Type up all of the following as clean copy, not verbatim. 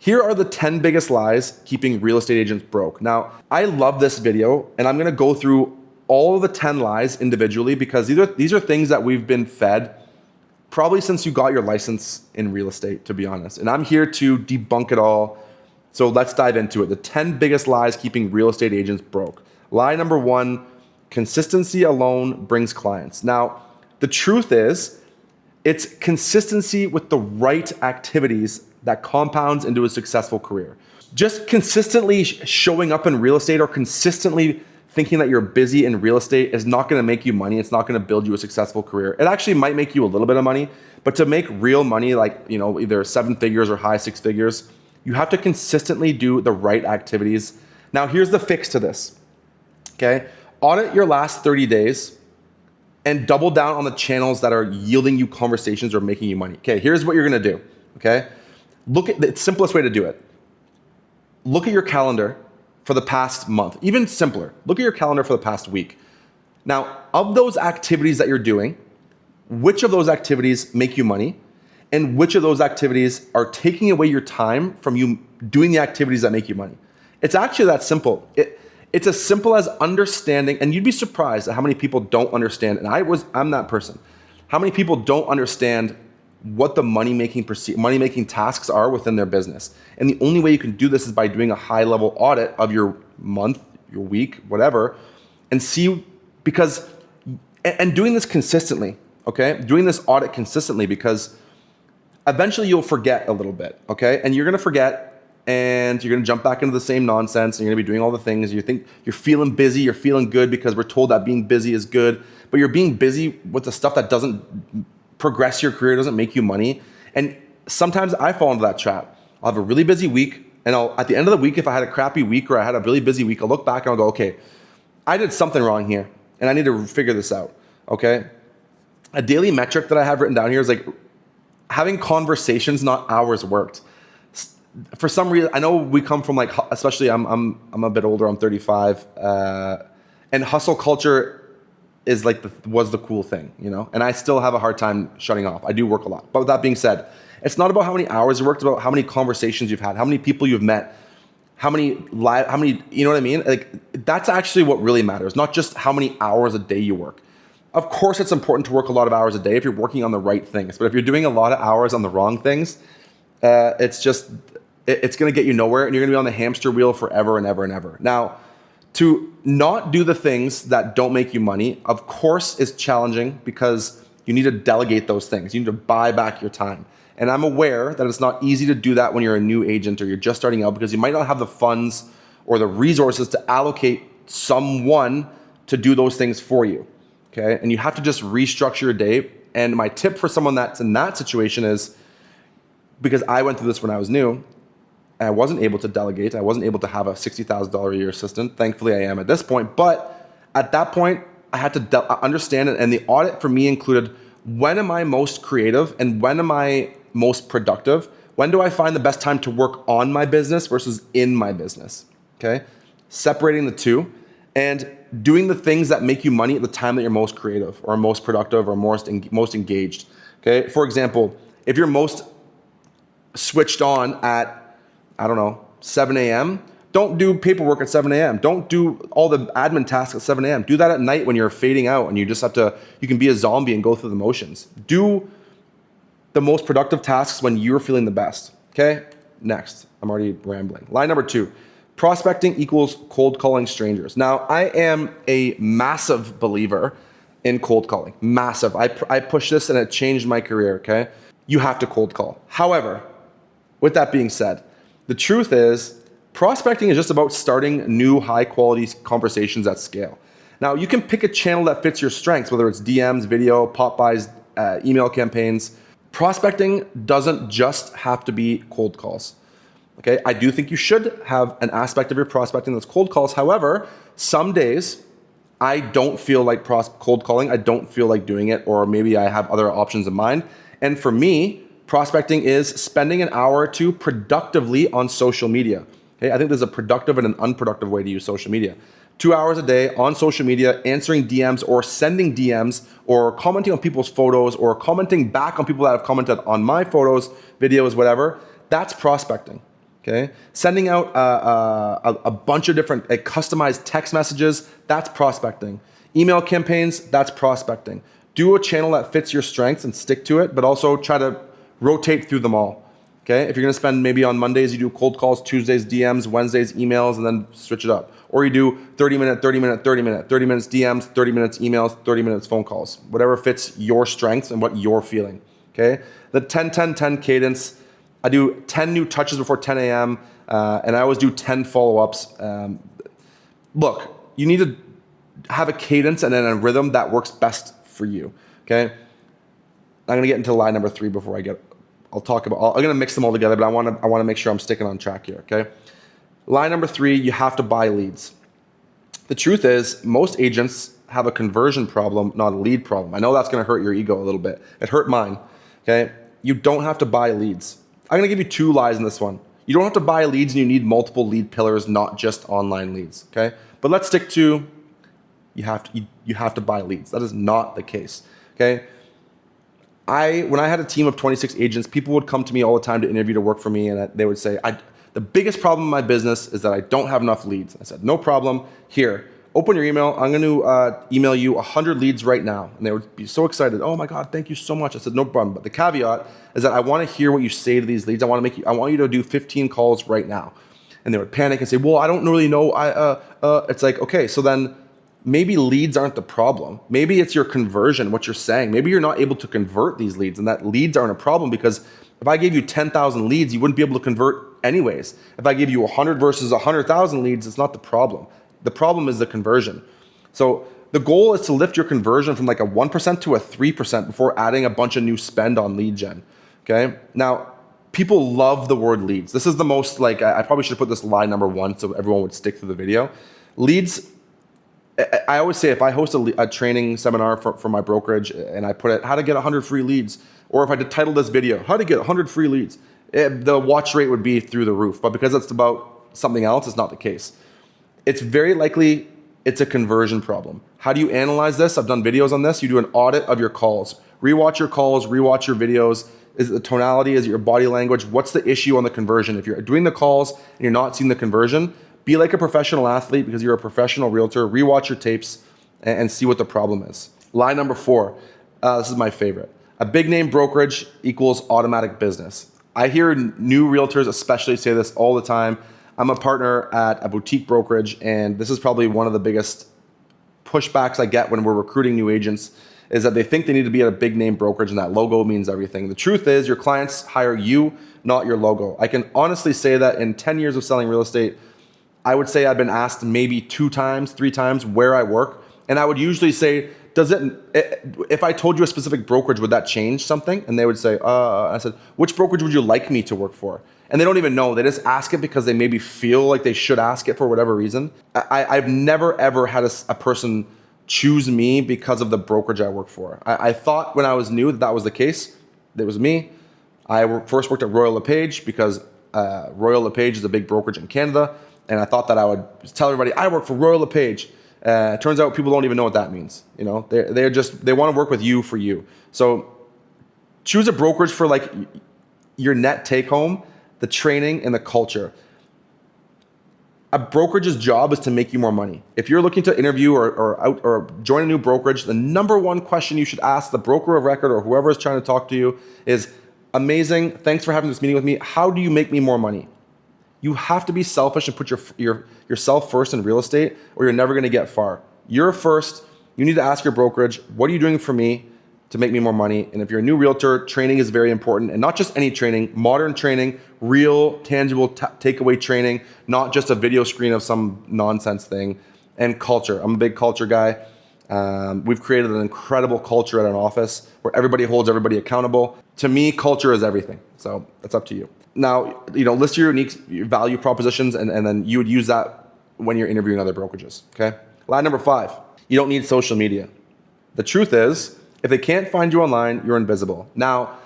Here are the 10 biggest lies keeping real estate agents broke. Now, I love this video, and I'm gonna go through all of the 10 lies individually because these are things that we've been fed probably since you got your license in real estate, to be honest. And I'm here to debunk it all. So let's dive into it. The 10 biggest lies keeping real estate agents broke. Lie number 1, consistency alone brings clients. Now, the truth is, it's consistency with the right activities that compounds into a successful career. Just consistently showing up in real estate or consistently thinking that you're busy in real estate is not gonna make you money. It's not gonna build you a successful career. It actually might make you a little bit of money, but to make real money, like, either 7 figures or high 6 figures, you have to consistently do the right activities. Now, here's the fix to this, okay? Audit your last 30 days and double down on the channels that are yielding you conversations or making you money. Okay, here's what you're gonna do, okay? Look at the simplest way to do it. Look at your calendar for the past month. Even simpler, look at your calendar for the past week. Now, of those activities that you're doing, which of those activities make you money and which of those activities are taking away your time from you doing the activities that make you money? It's actually that simple. It's as simple as understanding, and you'd be surprised at how many people don't understand, and I'm that person. How many people don't understand what the money-making tasks are within their business. And the only way you can do this is by doing a high-level audit of your month, your week, whatever, and doing this consistently, okay? Doing this audit consistently, because eventually you'll forget a little bit, okay? And you're gonna forget, and you're gonna jump back into the same nonsense, and you're gonna be doing all the things. You think you're feeling busy, you're feeling good because we're told that being busy is good, but you're being busy with the stuff that doesn't progress your career, doesn't make you money. And sometimes I fall into that trap. I'll have a really busy week, and at the end of the week, if I had a crappy week or I had a really busy week, I'll look back and I'll go, okay, I did something wrong here, and I need to figure this out, okay? A daily metric that I have written down here is like having conversations, not hours worked. For some reason, I know we come from especially I'm a bit older, I'm 35, and hustle culture is was the cool thing, and I still have a hard time shutting off. I do work a lot. But with that being said, it's not about how many hours you worked, it's about how many conversations you've had, how many people you've met, how many, you know what I mean? That's actually what really matters, not just how many hours a day you work. Of course, it's important to work a lot of hours a day if you're working on the right things. But if you're doing a lot of hours on the wrong things, it's gonna get you nowhere, and you're gonna be on the hamster wheel forever and ever and ever. Now, to not do the things that don't make you money, of course, is challenging because you need to delegate those things. You need to buy back your time. And I'm aware that it's not easy to do that when you're a new agent or you're just starting out, because you might not have the funds or the resources to allocate someone to do those things for you, okay? And you have to just restructure your day. And my tip for someone that's in that situation is, because I went through this when I was new, I wasn't able to delegate. I wasn't able to have a $60,000 a year assistant. Thankfully, I am at this point. But at that point, I had to understand it. And the audit for me included, when am I most creative and when am I most productive? When do I find the best time to work on my business versus in my business? Okay? Separating the two and doing the things that make you money at the time that you're most creative or most productive or most engaged. Okay? For example, if you're most switched on at 7 a.m., don't do paperwork at 7 a.m. Don't do all the admin tasks at 7 a.m. Do that at night when you're fading out and you can be a zombie and go through the motions. Do the most productive tasks when you're feeling the best, okay? Next, I'm already rambling. Line number 2, prospecting equals cold calling strangers. Now, I am a massive believer in cold calling, massive. I push this and it changed my career, okay? You have to cold call. However, with that being said, the truth is, prospecting is just about starting new high-quality conversations at scale. Now, you can pick a channel that fits your strengths, whether it's DMs, video, pop-bys, email campaigns. Prospecting doesn't just have to be cold calls. Okay, I do think you should have an aspect of your prospecting that's cold calls. However, some days I don't feel like cold calling. I don't feel like doing it, or maybe I have other options in mind. And for me, prospecting is spending an hour or two productively on social media. Okay, I think there's a productive and an unproductive way to use social media. 2 hours a day on social media, answering DMs or sending DMs or commenting on people's photos or commenting back on people that have commented on my photos, videos, whatever. That's prospecting. Okay, sending out a bunch of different customized text messages, that's prospecting. Email campaigns, that's prospecting. Do a channel that fits your strengths and stick to it, but also try to rotate through them all. Okay, if you're gonna spend maybe on Mondays, you do cold calls, Tuesdays DMs, Wednesdays emails, and then switch it up. Or you do 30 minute, 30 minute, 30 minute, 30 minutes DMs, 30 minutes emails, 30 minutes phone calls. Whatever fits your strengths and what you're feeling. Okay, the 10-10-10 cadence. I do 10 new touches before 10 a.m. And I always do 10 follow-ups. Look, you need to have a cadence and then a rhythm that works best for you. Okay, I'm gonna get into lie number 3 before I'm gonna mix them all together, but I wanna make sure I'm sticking on track here. Okay, lie number 3: you have to buy leads. The truth is, most agents have a conversion problem, not a lead problem. I know that's gonna hurt your ego a little bit. It hurt mine. Okay, you don't have to buy leads. I'm gonna give you 2 lies in this one. You don't have to buy leads, and you need multiple lead pillars, not just online leads. Okay, but let's stick to you have to buy leads. That is not the case. Okay, when I had a team of 26 agents, people would come to me all the time to interview to work for me, and they would say, the biggest problem in my business is that I don't have enough leads. I said, no problem. Here, open your email. I'm going to email you 100 leads right now. And they would be so excited. Oh my God, thank you so much. I said, no problem. But the caveat is that I want to hear what you say to these leads. I want you to do 15 calls right now. And they would panic and say, well, I don't really know. It's like, okay, so then maybe leads aren't the problem. Maybe it's your conversion, what you're saying. Maybe you're not able to convert these leads, and that leads aren't a problem, because if I gave you 10,000 leads, you wouldn't be able to convert anyways. If I gave you 100 versus 100,000 leads, it's not the problem. The problem is the conversion. So the goal is to lift your conversion from like a 1% to a 3% before adding a bunch of new spend on lead gen. Okay. Now, people love the word leads. This is the most I probably should have put this lie number 1 so everyone would stick to the video. Leads. I always say, if I host a training seminar for my brokerage and I put it, how to get 100 free leads, or if I title this video, how to get 100 free leads, the watch rate would be through the roof. But because it's about something else, it's not the case. It's very likely it's a conversion problem. How do you analyze this? I've done videos on this. You do an audit of your calls. Rewatch your calls, rewatch your videos. Is it the tonality? Is it your body language? What's the issue on the conversion? If you're doing the calls and you're not seeing the conversion, be like a professional athlete, because you're a professional realtor. Rewatch your tapes and see what the problem is. Lie number 4. This is my favorite. A big name brokerage equals automatic business. I hear new realtors especially say this all the time. I'm a partner at a boutique brokerage, and this is probably one of the biggest pushbacks I get when we're recruiting new agents, is that they think they need to be at a big name brokerage and that logo means everything. The truth is, your clients hire you, not your logo. I can honestly say that in 10 years of selling real estate, I would say I've been asked maybe 2 times, 3 times where I work. And I would usually say, if I told you a specific brokerage, would that change something? And they would say, I said, which brokerage would you like me to work for? And they don't even know. They just ask it because they maybe feel like they should ask it for whatever reason. I've never, ever had a person choose me because of the brokerage I work for. I thought when I was new that was the case. It was me. I first worked at Royal LePage because Royal LePage is a big brokerage in Canada. And I thought that I would tell everybody, I work for Royal LePage. It turns out people don't even know what that means. You know, they want to work with you for you. So choose a brokerage for like your net take home, the training, and the culture. A brokerage's job is to make you more money. If you're looking to interview or join a new brokerage, the number 1 question you should ask the broker of record or whoever is trying to talk to you is, amazing, thanks for having this meeting with me. How do you make me more money? You have to be selfish and put yourself first in real estate, or you're never going to get far. You're first. You need to ask your brokerage, what are you doing for me to make me more money? And if you're a new realtor, training is very important. And not just any training, modern training, real, tangible takeaway training, not just a video screen of some nonsense thing. And culture. I'm a big culture guy. We've created an incredible culture at an office where everybody holds everybody accountable. To me, culture is everything. So that's up to you. Now, list your unique value propositions, and then you would use that when you're interviewing other brokerages, okay? Lie number 5, you don't need social media. The truth is, if they can't find you online, you're invisible. Now,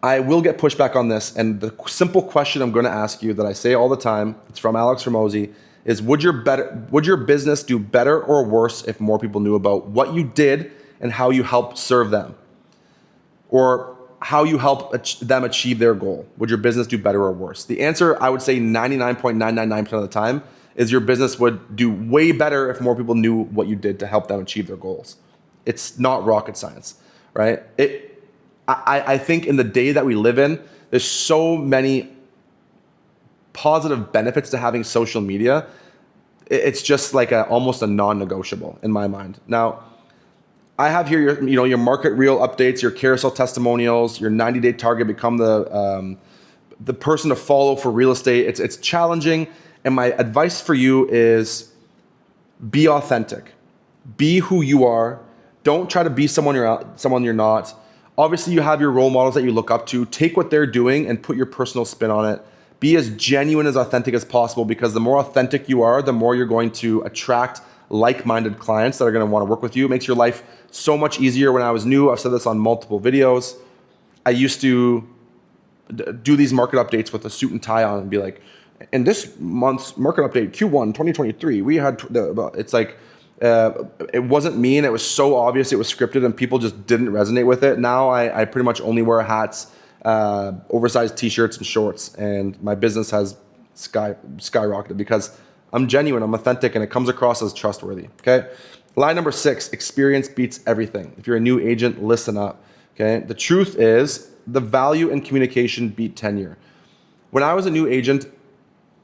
I will get pushback on this, and the simple question I'm going to ask you that I say all the time, it's from Alex Ramosi, is would your business do better or worse if more people knew about what you did and how you helped serve them? Or how you help them achieve their goal. Would your business do better or worse? The answer, I would say 99.999% of the time, is your business would do way better if more people knew what you did to help them achieve their goals. It's not rocket science, right? I think in the day that we live in, there's so many positive benefits to having social media. It's just like almost a non-negotiable in my mind. Now, I have here your market reel updates, your carousel testimonials, your 90-day target, become the person to follow for real estate. It's challenging, and my advice for you is be authentic. Be who you are. Don't try to be someone you're not. Obviously, you have your role models that you look up to. Take what they're doing and put your personal spin on it. Be as genuine, as authentic as possible, because the more authentic you are, the more you're going to attract like-minded clients that are going to want to work with you. It makes your life so much easier. When I was new, I've said this on multiple videos, I used to do these market updates with a suit and tie on and be like, in this month's market update, Q1 2023, we had, it's like, it wasn't me, and it was so obvious it was scripted and people just didn't resonate with it. Now I pretty much only wear hats, oversized t-shirts and shorts, and my business has skyrocketed because I'm genuine, I'm authentic, and it comes across as trustworthy, okay? Line number 6, experience beats everything. If you're a new agent, listen up, okay? The truth is, the value in communication beat tenure. When I was a new agent,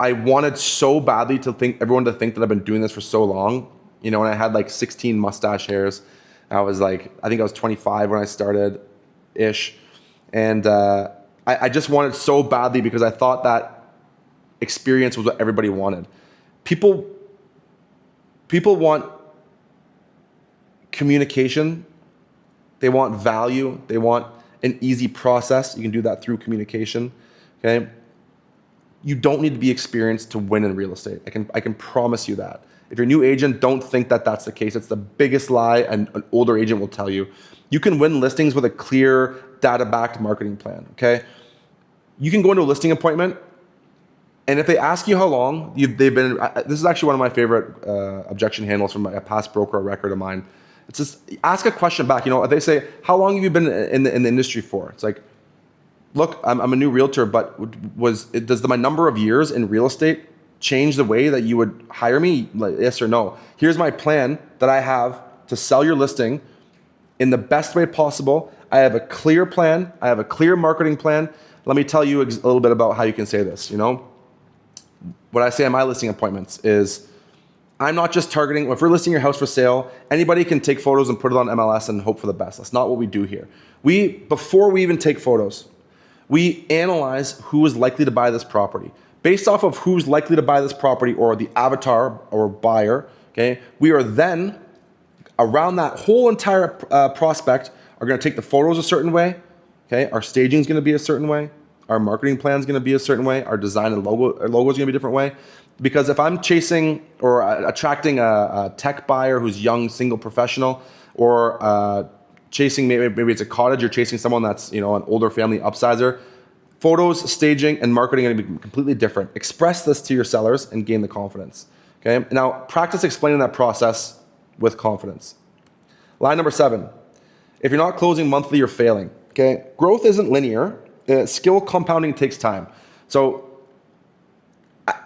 I wanted so badly to everyone to think that I've been doing this for so long, and I had like 16 mustache hairs. I think I was 25 when I started-ish. And I just wanted so badly because I thought that experience was what everybody wanted. People want communication. They want value. They want an easy process. You can do that through communication, okay? You don't need to be experienced to win in real estate. I can promise you that. If you're a new agent, don't think that that's the case. It's the biggest lie an older agent will tell you. You can win listings with a clear, data-backed marketing plan, okay? You can go into a listing appointment, and if they ask you how long they've been, this is actually one of my favorite objection handles from a past broker record of mine. It's just ask a question back. If they say, how long have you been in the industry for? It's like, look, I'm a new realtor, but does my number of years in real estate change the way that you would hire me? Like, yes or no? Here's my plan that I have to sell your listing in the best way possible. I have a clear plan. I have a clear marketing plan. Let me tell you a little bit about how you can say this. What I say on my listing appointments is, I'm not just targeting, if we're listing your house for sale, anybody can take photos and put it on MLS and hope for the best. That's not what we do here. Before we even take photos, we analyze who is likely to buy this property. Based off of who's likely to buy this property or the avatar or buyer, okay, we are then, around that whole entire prospect, are going to take the photos a certain way, okay? Our staging is going to be a certain way. Our marketing plan is going to be a certain way. Our design and logo is going to be a different way. Because if I'm chasing or attracting a tech buyer who's young, single professional, or chasing, maybe it's a cottage, you're chasing someone that's an older family upsizer, photos, staging, and marketing are going to be completely different. Express this to your sellers and gain the confidence. Okay? Now, practice explaining that process with confidence. Line number 7. If you're not closing monthly, you're failing. Okay? Growth isn't linear. Skill compounding takes time. So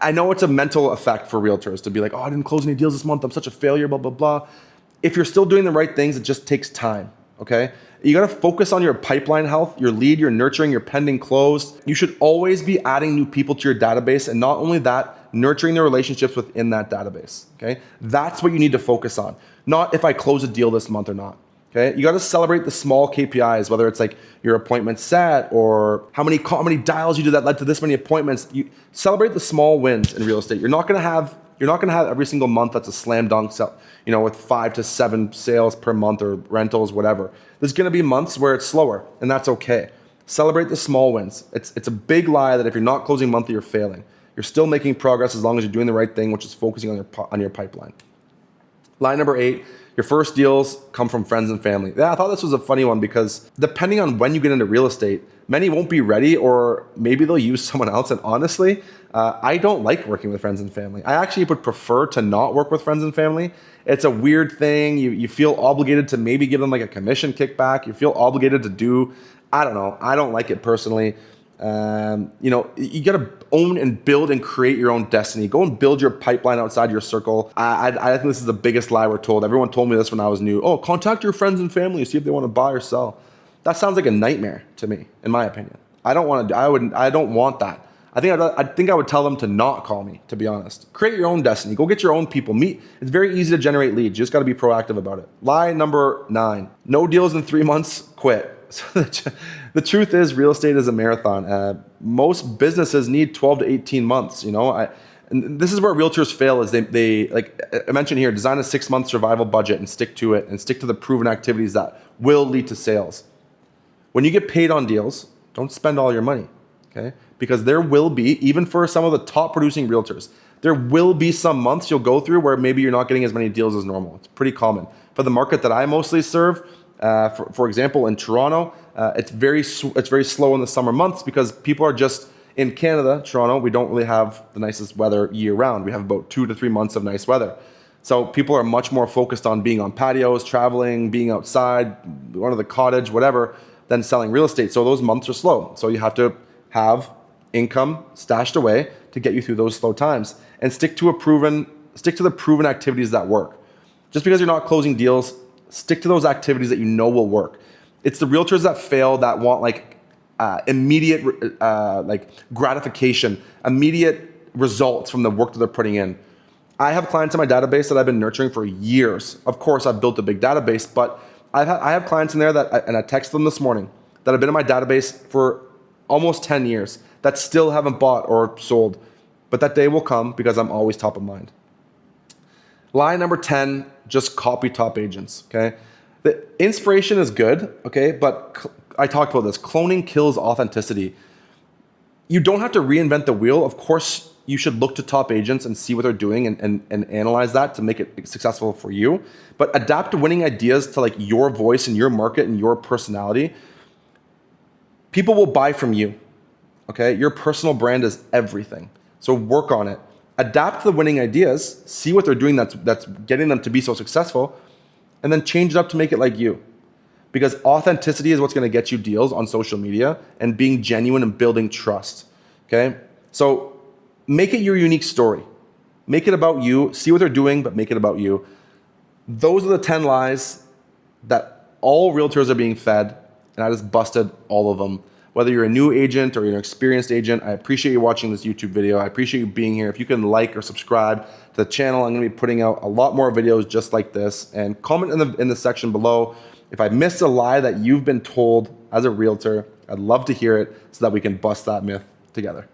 I know it's a mental effect for realtors to be like, oh, I didn't close any deals this month. I'm such a failure, blah, blah, blah. If you're still doing the right things, it just takes time. Okay? You got to focus on your pipeline health, your lead, your nurturing, your pending close. You should always be adding new people to your database, and not only that, nurturing the relationships within that database. Okay? That's what you need to focus on. Not if I close a deal this month or not. Okay? You got to celebrate the small KPIs, whether it's like your appointment set or how many dials you did that led to this many appointments. You celebrate the small wins in real estate. You're not going to have every single month that's a slam dunk sell, with 5 to 7 sales per month or rentals, whatever. There's going to be months where it's slower, and that's okay. Celebrate the small wins. It's a big lie that if you're not closing monthly, you're failing. You're still making progress as long as you're doing the right thing, which is focusing on your pipeline. Line number 8, your first deals come from friends and family. Yeah, I thought this was a funny one because depending on when you get into real estate, many won't be ready, or maybe they'll use someone else. And honestly, I don't like working with friends and family. I actually would prefer to not work with friends and family. It's a weird thing. You feel obligated to maybe give them like a commission kickback. You feel obligated to do I don't know. I don't like it personally. You know, you got to own and build and create your own destiny. Go and build your pipeline outside your circle. I think this is the biggest lie we're told. Everyone told me this when I was new. Oh, contact your friends and family, see if they want to buy or sell. That sounds like a nightmare to me, in my opinion. I don't want to. I don't want that. I think I would tell them to not call me, to be honest. Create your own destiny. Go get your own people. Meet. It's very easy to generate leads. You just got to be proactive about it. Lie number 9. No deals in 3 months, quit. So the truth is, real estate is a marathon. Most businesses need 12 to 18 months. You know, and this is where realtors fail. Is they like I mentioned here, design a 6-month survival budget and stick to it, and stick to the proven activities that will lead to sales. When you get paid on deals, don't spend all your money, okay? Because there will be, even for some of the top producing realtors, there will be some months you'll go through where maybe you're not getting as many deals as normal. It's pretty common. For the market that I mostly serve, for example, in Toronto, it's very slow in the summer months because people are just, in Canada, Toronto, we don't really have the nicest weather year round. We have about 2 to 3 months of nice weather. So people are much more focused on being on patios, traveling, being outside, going to the cottage, whatever, than selling real estate. So those months are slow. So you have to have income stashed away to get you through those slow times, and stick to the proven activities that work. Just because you're not closing deals, stick to those activities that you know will work. It's the realtors that fail that want like immediate like gratification, immediate results from the work that they're putting in. I have clients in my database that I've been nurturing for years. Of course, I've built a big database, but I have clients in there and I texted them this morning that have been in my database for almost 10 years that still haven't bought or sold. But that day will come because I'm always top of mind. Lie number 10, just copy top agents, okay? The inspiration is good, okay? But I talked about this. Cloning kills authenticity. You don't have to reinvent the wheel. Of course, you should look to top agents and see what they're doing and analyze that to make it successful for you. But adapt winning ideas to like your voice and your market and your personality. People will buy from you, okay? Your personal brand is everything. So work on it. Adapt the winning ideas, see what they're doing that's getting them to be so successful, and then change it up to make it like you. Because authenticity is what's gonna get you deals on social media, and being genuine and building trust, okay? So make it your unique story. Make it about you, see what they're doing, but make it about you. Those are the 10 lies that all realtors are being fed, and I just busted all of them. Whether you're a new agent or you're an experienced agent, I appreciate you watching this YouTube video. I appreciate you being here. If you can like or subscribe to the channel, I'm gonna be putting out a lot more videos just like this. And comment in the section below if I missed a lie that you've been told as a realtor. I'd love to hear it so that we can bust that myth together.